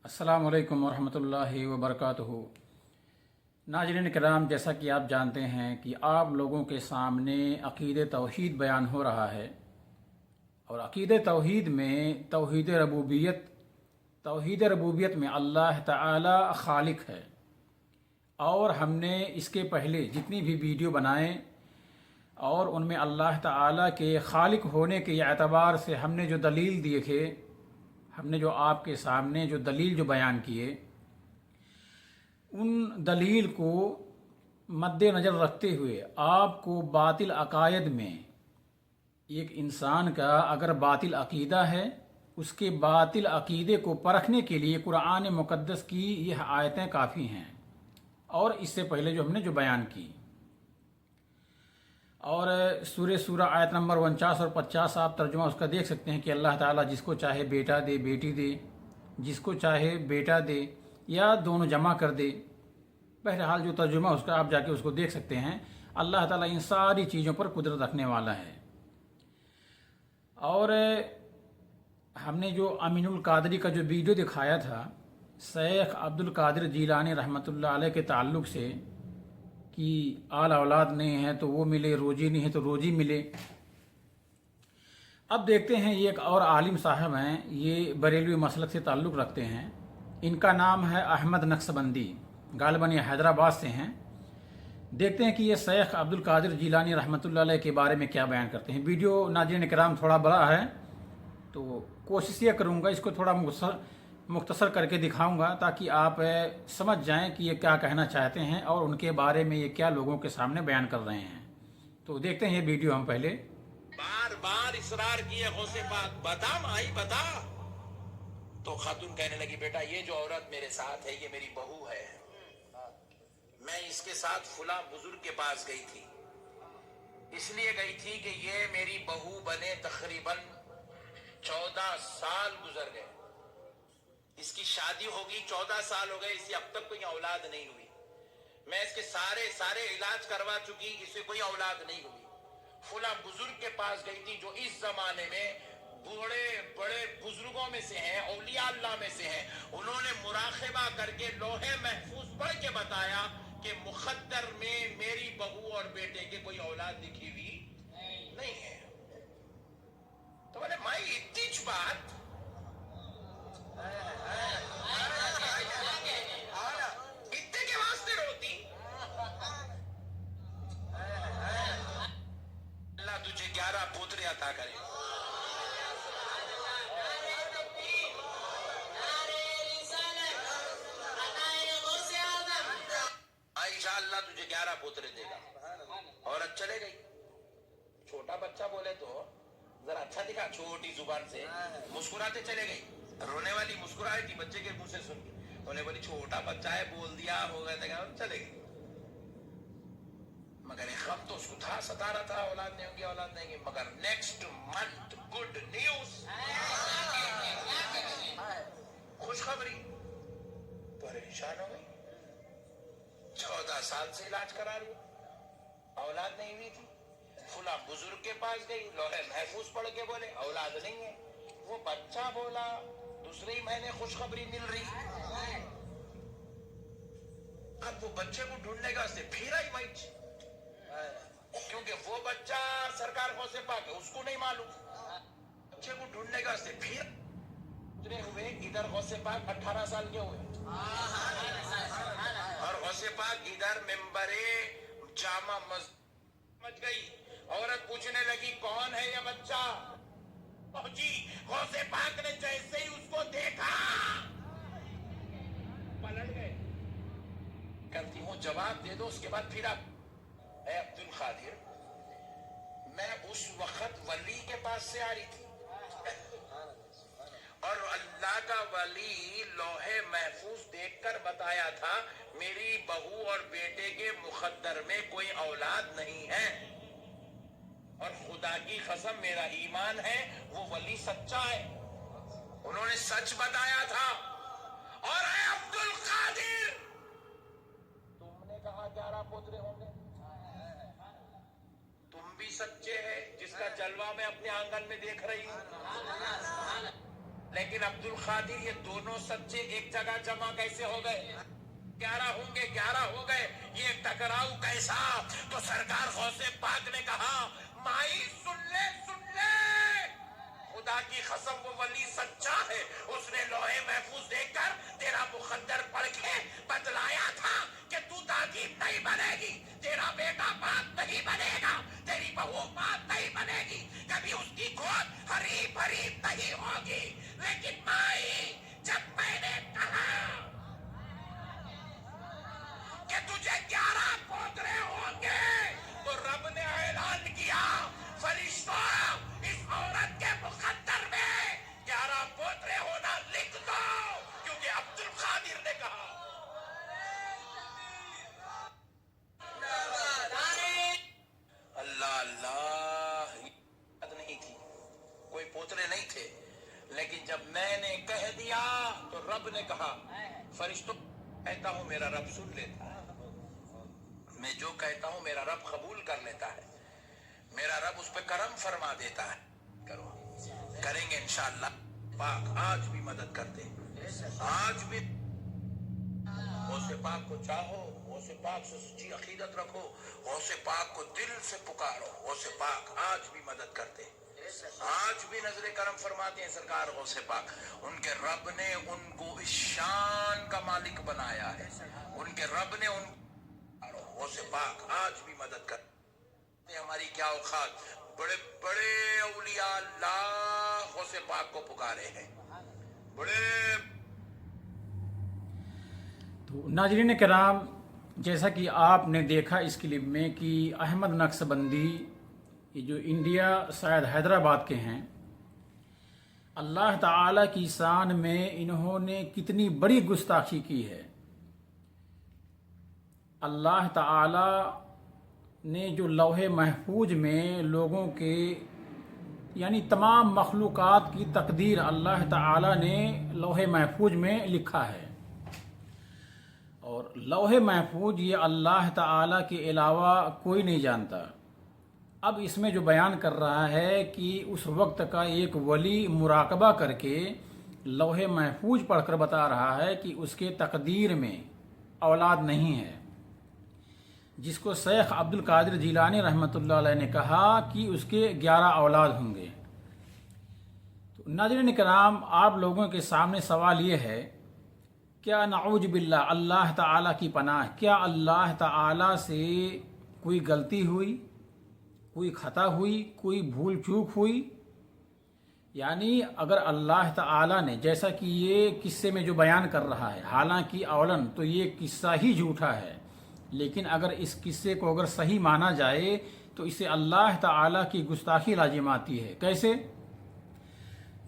अस्सलामु अलैकुम वरहमतुल्लाहि वबरकातुहू। नाज़रीन किराम, जैसा कि आप जानते हैं कि आप लोगों के सामने अक़ीदे तौहीद बयान हो रहा है और अक़ीदे तौहीद में तौहीद रबूबियत में अल्लाह ताला खालिक है। और हमने इसके पहले जितनी भी वीडियो बनाए और उनमें अल्लाह ताला के खालिक होने के एतबार से हमने जो दलील दिए थे, हमने जो आपके सामने जो दलील जो बयान किए, उन दलील को मद्देनज़र रखते हुए आपको बातिल अकायद में एक इंसान का अगर बातिल अकीदा है, उसके बातिल अकीदे को परखने के लिए कुरान मुक़द्दस की यह आयतें काफ़ी हैं और इससे पहले जो हमने जो बयान की। और सूरह आयत नंबर 49 और 50 आप तर्जुमा उसका देख सकते हैं कि अल्लाह ताला जिसको चाहे बेटा दे, बेटी दे, जिसको चाहे बेटा दे या दोनों जमा कर दे। बहरहाल जो तर्जुमा उसका आप जाके उसको देख सकते हैं। अल्लाह ताला इन सारी चीज़ों पर कुदरत रखने वाला है। और हमने जो अमीनुल कादरी का जो वीडियो दिखाया था शेख अब्दुल कादिर जीलानी रहमतुल्लाह अलैह के ताल्लुक़ से कि आल औलाद नहीं है तो वो मिले, रोजी नहीं है तो रोजी मिले। अब देखते हैं, ये एक और आलिम साहब हैं, ये बरेलवी मसलक से ताल्लुक़ रखते हैं। इनका नाम है अहमद नक्शबंदी, गालिबन ये हैदराबाद से हैं। देखते हैं कि ये शेख अब्दुल कादिर जीलानी रहमतुल्लाह अलैह के बारे में क्या बयान करते हैं। वीडियो नाज़रीन किराम थोड़ा बड़ा है तो कोशिश ये करूँगा इसको थोड़ा मुख्तसर करके दिखाऊंगा ताकि आप समझ जाएं कि ये क्या कहना चाहते हैं और उनके बारे में ये क्या लोगों के सामने बयान कर रहे हैं। तो देखते हैं ये वीडियो हम पहले। बार बार इसरार किए गौसे पाक, बता माई बता। तो खातून कहने लगी, बेटा ये जो औरत मेरे साथ है ये मेरी बहू है। मैं इसके साथ फुला बुजुर्ग के पास गई थी, इसलिए गई थी कि ये मेरी बहू बने तकरीबन 14 साल गुजर गए। इसकी शादी होगी 14 साल हो गए, इससे अब तक कोई औलाद नहीं हुई। मैं इसके सारे इलाज करवा चुकी, इसे कोई औलाद नहीं हुई। फुला बुजुर्ग के पास गई थी जो इस जमाने में बड़े बड़े बुजुर्गों में से हैं, औलिया अल्लाह में से हैं। उन्होंने मुराक़बा करके लोहे महफूज पढ़ के बताया कि मुक़द्दर में मेरी बहू और बेटे के कोई औलाद लिखी हुई नहीं है। तो मैंने माई इतनी बात इतने के वास्ते रोती। अल्लाह तुझे 11 पुत्र अता करे। आयशा अल्लाह तुझे 11 पुत्र देगा। औरत चले गई। छोटा बच्चा बोले तो जरा अच्छा दिखा, छोटी जुबान से मुस्कुराते चले गई। रोने वाली मुस्कुराई थी बच्चे के मुंह से सुन के। उन्हें बोली छोटा बच्चा है, बोल दिया हो गया था, चले गई। मगर एक गम तो उसको था, सता रहा था, औलाद नहीं होगी औलाद नहीं होगी। मगर नेक्स्ट मंथ गुड न्यूज, खुशखबरी। परेशान हो गई। 14 साल से इलाज करा रही, औलाद नहीं हुई थी। फुला बुजुर्ग के पास गई, लोहे महफूज पढ़ के बोले औलाद नहीं है। वो बच्चा बोला दूसरे ही महीने खुशखबरी मिल रही। अब वो बच्चे को ढूंढने का फिर आई माइच, क्योंकि वो बच्चा सरकार गौसे पाक है, उसको नहीं मालूम। बच्चे को ढूंढने का फिर उतरे हुए। इधर गौसे पाक 18 साल के हुए और गौसे पाक इधर मेंबरे जामा मस्जिद गई। औरत पूछने लगी कौन है ये बच्चा। पहुंची, गौसे पाक ने जैसे ही उसको देखा पलट गए। कहती हूँ जवाब दे दो, उसके बाद फिर आप। अब्दुल कादिर, मैं उस वक्त वली के पास से आ रही थी और अल्लाह का वली लोहे महफूज देखकर बताया था मेरी बहू और बेटे के मुक़द्दर में कोई औलाद नहीं है। और खुदा की कसम मेरा ईमान है वो वली सच्चा है, उन्होंने सच बताया था। और अब्दुल कादिर, तुमने कहा 11 पुत्र होंगे, तुम भी सच्चे हैं जिसका जलवा मैं अपने आंगन में देख रही हूं। लेकिन अब्दुल कादिर ये दोनों सच्चे एक जगह जमा कैसे हो गए? 11 होंगे, 11 हो गए, ये टकराव कैसा? तो सरकार गौसे पाक ने कहा, माई सुन ले, सुन ले, खुदा की कसम वो वली सच्चा है, उसने लोहे महफूज देखकर तेरा मुकद्दर पढ़ के बतलाया था कि तू दादी नहीं बनेगी, तेरा बेटा बाप नहीं बनेगा, तेरी बहू बाप नहीं बनेगी, कभी उसकी गोद हरीब हरीब नहीं होगी। लेकिन माई, जब मैंने कहा कि तुझे 11 पोतरे होंगे, तो रब ने ऐलान किया, फरिश्तों, इस औरत के मुकद्दर में 11 पोतरे होना लिख दो, क्योंकि अब्दुल कादिर ने कहा। अल्लाह अल्लाह, याद नहीं थी, कोई पोतरे नहीं थे, लेकिन जब मैंने कह दिया तो रब ने कहा, फरिश्तों, कहता हूं मेरा रब सुन लेता है, मैं जो कहता हूं मेरा रब कबूल कर लेता है, मेरा रब उस पे करम फरमा देता है। करो, करेंगे इंशाअल्लाह। पाक आज भी मदद करते, आज भी गौसे पाक को चाहो, गौसे पाक से सच्ची अकीदत रखो, गौसे पाक को दिल से पुकारो, गौसे पाक आज भी मदद करते, आज भी नजरे करम फरमाते हैं सरकार गौसे पाक। उनके रब ने उनको इस शान का मालिक बनाया है, उनके रब ने उन गौसे पाक आज भी मदद करते। हमारी क्या औकात, बड़े बड़े औलिया अल्लाह गौसे पाक को पुकारे हैं, बड़े। तो नाज़रीन किराम, जैसा कि आपने देखा इस क्लिप में कि अहमद नक्शबंदी, ये जो इंडिया शायद हैदराबाद के हैं, अल्लाह ताला की शान में इन्होंने कितनी बड़ी गुस्ताखी की है। अल्लाह ताला ने जो लौहे महफूज में लोगों के यानी तमाम मखलूक़ात की तकदीर अल्लाह ताला ने लौहे महफूज में लिखा है, और लौहे महफूज ये अल्लाह ताला के अलावा कोई नहीं जानता। अब इसमें जो बयान कर रहा है कि उस वक्त का एक वली मुराकबा करके लौहे महफूज पढ़कर बता रहा है कि उसके तकदीर में औलाद नहीं है, जिसको शेख अब्दुल कादिर जिलानी रहमतुल्लाह अलैह ने कहा कि उसके 11 औलाद होंगे। तो नाज़रीन किराम, आप लोगों के सामने सवाल ये है, क्या नाऊज बिल्लाह, अल्लाह ताला की पनाह, क्या अल्लाह ताला से कोई गलती हुई, कोई खता हुई, कोई भूल चूक हुई? यानी अगर अल्लाह ताला ने, जैसा कि ये किस्से में जो बयान कर रहा है, हालांकि औलन तो ये किस्सा ही झूठा है, लेकिन अगर इस किस्से को अगर सही माना जाए तो इसे अल्लाह ताला की गुस्ताखी लाजिम आती है। कैसे?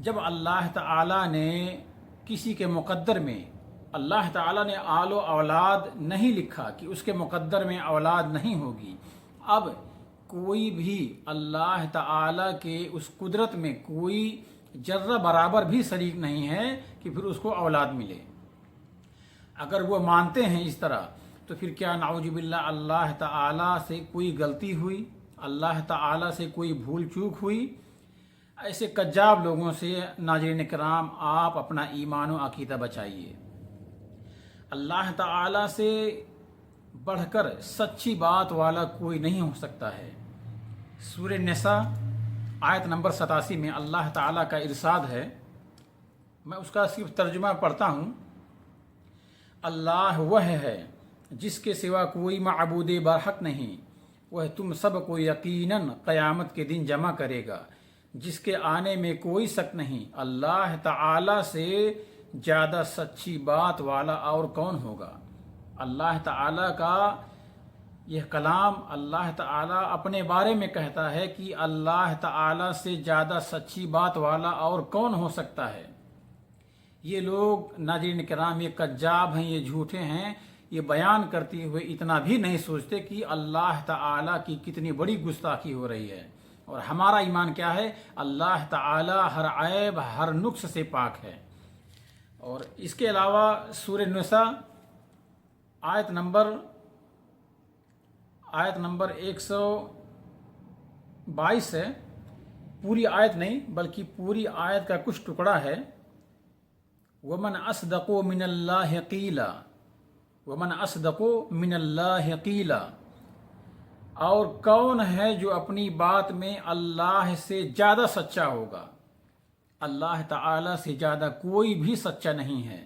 जब अल्लाह ताला ने किसी के मुकद्दर में, अल्लाह ताला ने आलो औलाद नहीं लिखा कि उसके मुकद्दर में औलाद नहीं होगी, अब कोई भी अल्लाह ताला के उस कुदरत में कोई जर्रा बराबर भी शरीक नहीं है कि फिर उसको औलाद मिले। अगर वो मानते हैं इस तरह, तो फिर क्या नाउजुबिल्लाह अल्लाह ताला से कोई गलती हुई, अल्लाह ताला से कोई भूल चूक हुई? ऐसे कज्जाब लोगों से नाज़रीन किराम आप अपना ईमान व अकीदा बचाइए। अल्लाह ताला से बढ़कर सच्ची बात वाला कोई नहीं हो सकता है। सूरह निसा आयत नंबर 87 में अल्लाह ताला का इरशाद है, मैं उसका सिर्फ तर्जुमा पढ़ता हूँ। अल्लाह वह है जिसके सिवा कोई माबूद बरहक नहीं, वह तुम सब को यकीनन क़यामत के दिन जमा करेगा, जिसके आने में कोई शक नहीं। अल्लाह ताला से ज़्यादा सच्ची बात वाला और कौन होगा? अल्लाह ताला का यह कलाम, अल्लाह ताला अपने बारे में कहता है कि अल्लाह ताला से ज़्यादा सच्ची बात वाला और कौन हो सकता है। ये लोग नाज़रीन किराम ये कज्जाब हैं, ये झूठे हैं। ये बयान करते हुए इतना भी नहीं सोचते कि अल्लाह ताला की कितनी बड़ी गुस्ताखी हो रही है। और हमारा ईमान क्या है? अल्लाह ताला हर ऐब हर नुक्स से पाक है। और इसके अलावा सूरह निसा आयत नंबर 122 है, पूरी आयत नहीं बल्कि पूरी आयत का कुछ टुकड़ा है। वमन अस्दक़ु मिनल्लाहि क़ीला, वमन अस्दक़ु मिनल्लाहि क़ीला, और कौन है जो अपनी बात में अल्लाह से ज़्यादा सच्चा होगा। अल्लाह ताला से ज़्यादा कोई भी सच्चा नहीं है।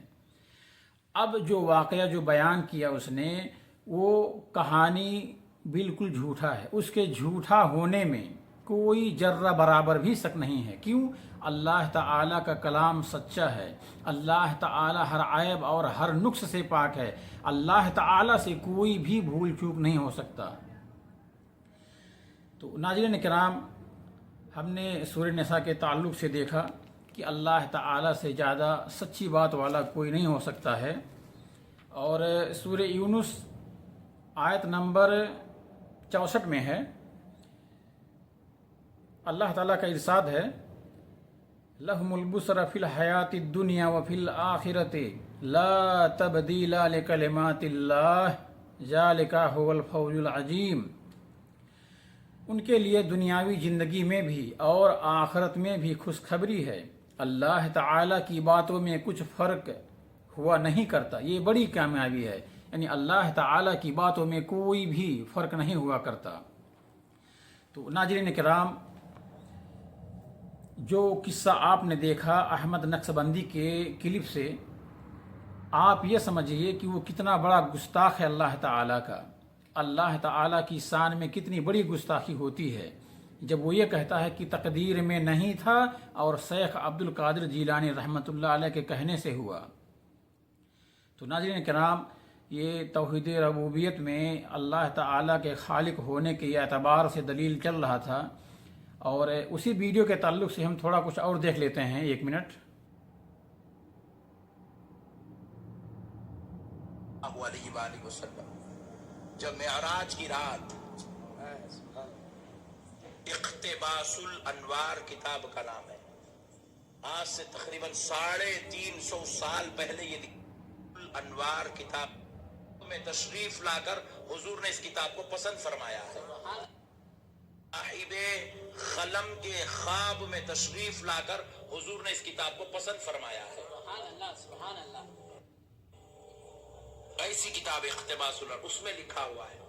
अब जो वाक़या जो बयान किया उसने, वो कहानी बिल्कुल झूठा है, उसके झूठा होने में कोई जर्रा बराबर भी शक नहीं है। क्यों? अल्लाह ताला का कलाम सच्चा है, अल्लाह ताला हर ऐब और हर नुक्स से पाक है, अल्लाह ताला से कोई भी भूल चूक नहीं हो सकता। तो नाज़रीन किराम, हमने सूरह निसा के ताल्लुक़ से देखा कि अल्लाह ताला से ज़्यादा सच्ची बात वाला कोई नहीं हो सकता है। और सूरह यूनुस आयत नंबर 64 में है, अल्लाह ताला का इरशाद है, लहुमुल बुसरा फिल हयाति दुनिया व फिल आखिरति ला तब्दीला लिकलिमातिल्लाह ज़ालिका हुवल फौजुल अजीम। उनके लिए दुनियावी ज़िंदगी में भी और आखिरत में भी खुशखबरी है, अल्लाह ताला की बातों में कुछ फ़र्क हुआ नहीं करता। ये बड़ी कामयाबी है, यानी अल्लाह ताला की बातों में कोई भी फ़र्क नहीं हुआ करता। तो नाज़रीन किराम, जो किस्सा आपने देखा अहमद नक्शबंदी के क्लिप से, आप ये समझिए कि वो कितना बड़ा गुस्ताख है अल्लाह ताला का। अल्लाह ताला की शान में कितनी बड़ी गुस्ताखी होती है जब वो ये कहता है कि तकदीर में नहीं था और शेख अब्दुल कादिर जीलानी रहमतुल्लाह अलैह के कहने से हुआ। तो नाज़रीन किराम, ये तौहीद रबूबियत में अल्लाह ताला के खालिक होने के एतबार से दलील चल रहा था। और उसी वीडियो के ताल्लुक़ से हम थोड़ा कुछ और देख लेते हैं, 1 मिनट। जब मेराज की रात, इख्तिबासुल अनवार किताब का नाम है, आज से तकरीबन 350 साल पहले ये अनवार किताब में तशरीफ लाकर हुजूर ने इस किताब को पसंद फरमाया है। साहिबे खलम के ख्वाब में तशरीफ लाकर हुजूर ने इस किताब को पसंद फरमाया है। सुभान अल्लाह। ऐसी किताब इख्तिबासुल, उसमें लिखा हुआ है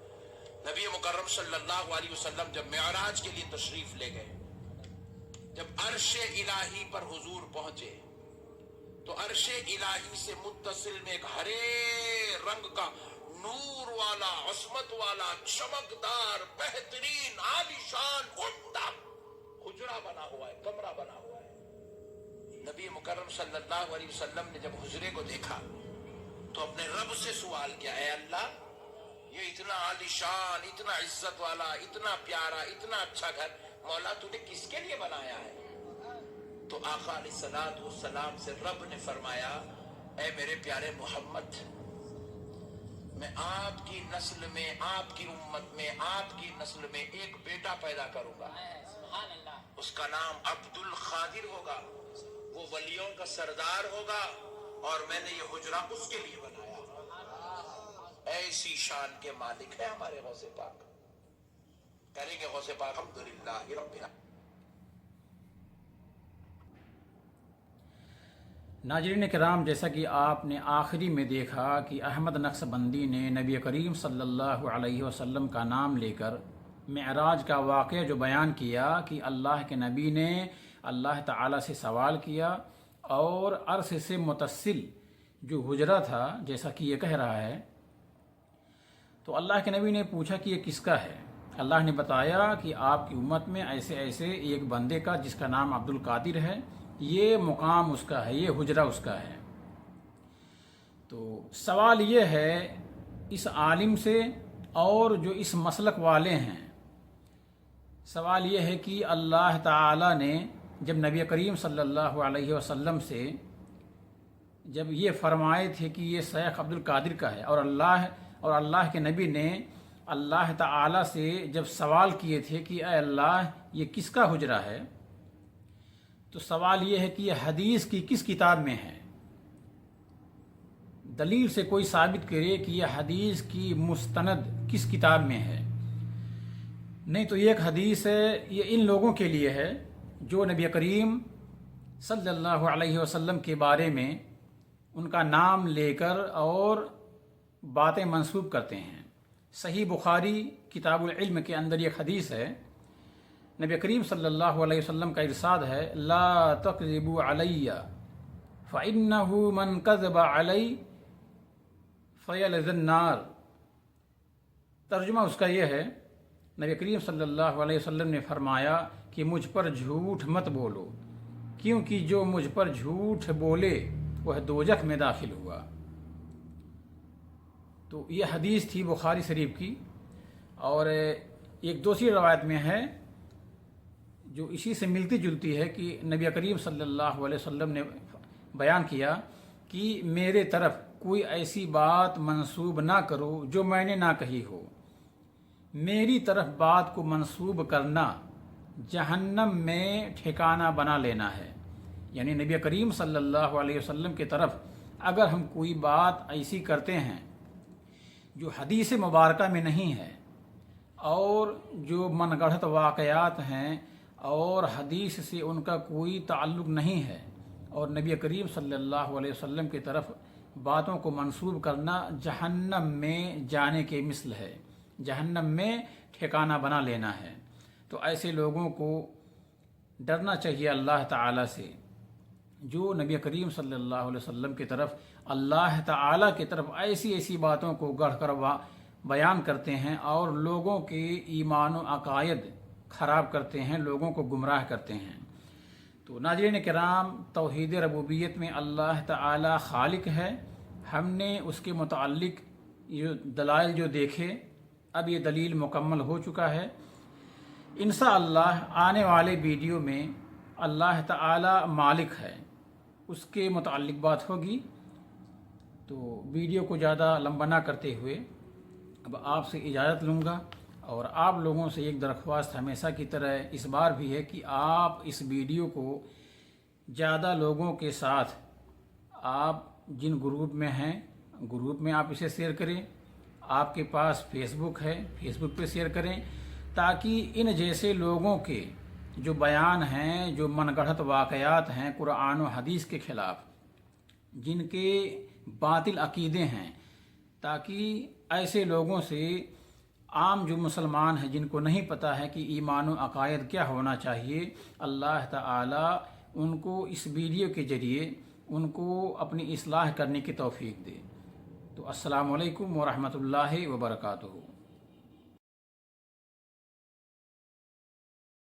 नबी मुकर्रम सल्लल्लाहु अलैहि वसल्लम जब मेराज के लिए तशरीफ ले गए, जब अर्शे इलाही पर हुजूर पहुंचे तो अर्शे इलाही से मुत्तसिल में एक हरे रंग का नूर वाला, अस्मत वाला, चमकदार, बेहतरीन, आलीशान, उम्दा हुजरा बना हुआ है, कमरा बना हुआ है। नबी मुकर्रम सल्लल्लाहु अलैहि वसल्लम ने जब हुजरे को देखा तो अपने रब से सवाल किया, ऐ अल्लाह, ये इतना आलीशान, इतना इज्जत वाला, इतना प्यारा, इतना अच्छा घर मौला तूने किसके लिए बनाया है? तो आका अलैहिस्सलातु वस्सलाम से रब ने फरमाया, ऐ मेरे प्यारे मोहम्मद, मैं आपकी नस्ल में, आपकी उम्मत में, आपकी नस्ल में एक बेटा पैदा करूंगा, उसका नाम अब्दुल कादिर होगा, वो वलियों का सरदार होगा और मैंने ये हुजरा उसके लिए बनाया। ऐसी शान के मालिक है हमारे गौसे पाक। करेंगे गौसे पाक अल्हम्दुलिल्लाह रब्बिल आलमीन। नाज़रीन किराम, जैसा कि आपने आखिरी में देखा कि अहमद नक्शबंदी ने नबी करीम सल्लल्लाहु अलैहि वसल्लम का नाम लेकर मेराज का वाक़या जो बयान किया कि अल्लाह के नबी ने अल्लाह ताला से सवाल किया और अर्श से मुतसिल जो हुजरा था, जैसा कि ये कह रहा है, तो अल्लाह के नबी ने पूछा कि ये किसका है। अल्लाह ने बताया कि आपकी उम्मत में ऐसे ऐसे एक बंदे का जिसका नाम अब्दुल कादिर है, ये मुकाम उसका है, ये हुजरा उसका है। तो सवाल ये है इस आलिम से और जो इस मसलक वाले हैं, सवाल ये है कि अल्लाह ताला ने जब नबी करीम सल्लल्लाहु अलैहि वसल्लम से जब ये फरमाए थे कि ये शेख अब्दुल कादिर का है, और अल्लाह के नबी ने अल्लाह ताला से जब सवाल किए थे कि ऐ अल्लाह, ये किसका हुजरा है, तो सवाल ये है कि ये हदीस की किस किताब में है। दलील से कोई साबित करे कि यह हदीस की मुस्तनद किस किताब में है। नहीं तो ये एक हदीस है, ये इन लोगों के लिए है जो नबी करीम सल्लल्लाहु अलैहि वसल्लम के बारे में उनका नाम लेकर और बातें मंसूब करते हैं। सही बुखारी किताबुल इल्म के अंदर एक हदीस है, नबी करीम सल्लल्लाहु अलैहि वसल्लम का इरशाद है, ला तकज़िबू अलैया फ़इन्नहु मन कज़ब अलैहि फ़यलज़न नार। तर्जुमा उसका यह है, नबी करीम सल्लल्लाहु अलैहि वसल्लम ने फरमाया कि मुझ पर झूठ मत बोलो, क्योंकि जो मुझ पर झूठ बोले वह दोजख में दाखिल हुआ। तो ये हदीस थी बुखारी शरीफ की। और एक दूसरी रवायत में है जो इसी से मिलती जुलती है कि नबी करीम सल्लल्लाहु अलैहि वसल्लम ने बयान किया कि मेरे तरफ कोई ऐसी बात मंसूब ना करो जो मैंने ना कही हो। मेरी तरफ बात को मंसूब करना जहन्नम में ठिकाना बना लेना है। यानी नबी करीम सल्लल्लाहु अलैहि वसल्लम की तरफ अगर हम कोई बात ऐसी करते हैं जो हदीस मुबारका में नहीं है और जो मनगढ़ंत वाक़यात हैं और हदीस से उनका कोई ताल्लुक़ नहीं है, और नबी करीम सल्लल्लाहु अलैहि वसल्लम की तरफ बातों को मंसूब करना जहन्नम में जाने के मिसल है, जहन्नम में ठिकाना बना लेना है। तो ऐसे लोगों को डरना चाहिए अल्लाह ताला से, जो नबी करीम सल्लल्लाहु अलैहि वसल्लम की तरफ, अल्लाह ताला की तरफ ऐसी ऐसी बातों को गढ़ कर बयान करते हैं और लोगों के ईमान व अकायद ख़राब करते हैं, लोगों को गुमराह करते हैं। तो नाज़रीन किराम, तौहीद रबूबियत में अल्लाह ताला खालिक है। हमने उसके मुताल्लिक़ ये दलाइल जो देखे, अब ये दलील मुकम्मल हो चुका है। इंशाअल्लाह आने वाले वीडियो में अल्लाह ताला मालिक है, उसके मुताल्लिक़ बात होगी। तो वीडियो को ज़्यादा लंबा ना करते हुए अब आपसे इजाज़त लूँगा, और आप लोगों से एक दरख्वास्त हमेशा की तरह इस बार भी है कि आप इस वीडियो को ज़्यादा लोगों के साथ, आप जिन ग्रुप में हैं ग्रुप में आप इसे शेयर करें। आपके पास फेसबुक है, फेसबुक पे शेयर करें, ताकि इन जैसे लोगों के जो बयान हैं, जो मनगढ़ंत वाक़यात हैं कुरान व हदीस के ख़िलाफ़, जिनके बातिल अकीदे हैं, ताकि ऐसे लोगों से आम जो मुसलमान हैं जिनको नहीं पता है कि ईमान व अकायद क्या होना चाहिए, अल्लाह ताला उनको इस वीडियो के ज़रिए उनको अपनी इस्लाह करने की तौफ़ीक दे। तो अस्सलामु अलैकुम व रहमतुल्लाहि व बरकातुहू।